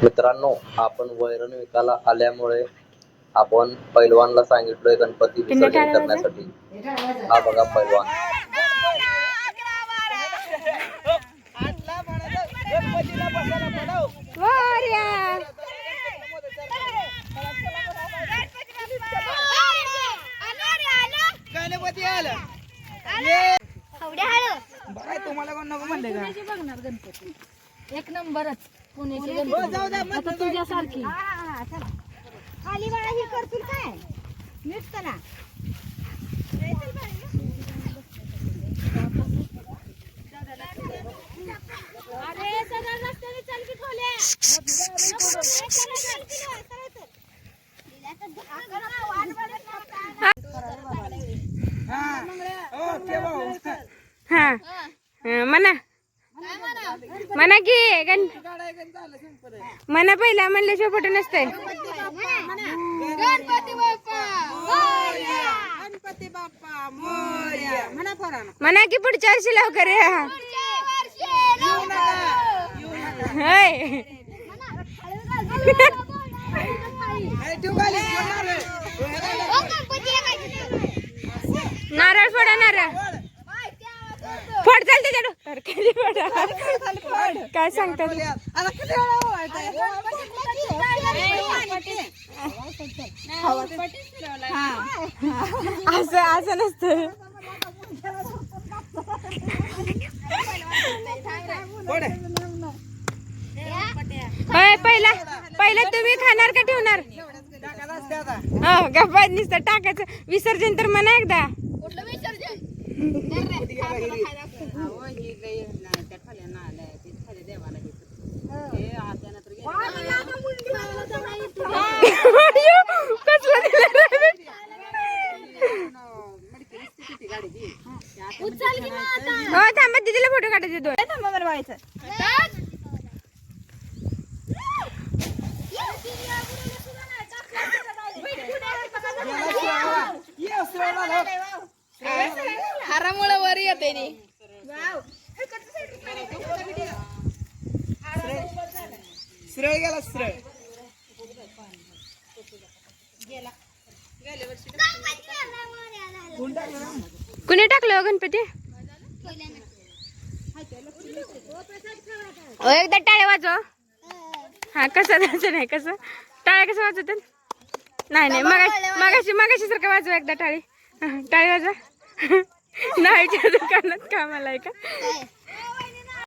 मित्रांनो, आपण वैरण विकायला आल्यामुळे आपण पैलवानला सांगितलोय गणपती विसर्जन करण्यासाठी. हा बघा पैलवान. तुम्हाला कोण नको म्हणले का? बघणार गणपती एक नंबरच पुण्याची गणपती तुझ्यासारखी खाली बाळा ही करतील काय नीट चला. अरे सरळ रस्त्याने चल की खोले. हा म्हणा म्हणा की म्हणा पहिला म्हणल्याशिवाय फोटो नसतंय. गणपती बाप्पा मोरया. गणपती बाप्पा मोरया म्हणा पोरांनो. म्हणा की पुढच्या वर्षी लवकर या. होय नारळ फोडा नारळ फोड चालते त्याला काय सांगतात. असं असं नसतं. होय पहिला पहिला तुम्ही खाणार का ठेवणार? हो गप्पा नुसतं टाकायचं. विसर्जन तर म्हणा एकदा. हो थांबा दिदीला फोटो काढायचे दोन. थांबा मला व्हायचं. हारामुळे वर येते नी. श्रेय गेला श्रेय. कुणी टाकलं गणपती? एकदा टाळ्या वाजव. हा कसं जायचं नाही कसं टाळ्या कसं वाजवतात? नाही नाही मगाशी मगाशी सारखं वाजवा एकदा टाळी. टाळी वाजवा. नाहीच्या दुकानात कामाला आहे का?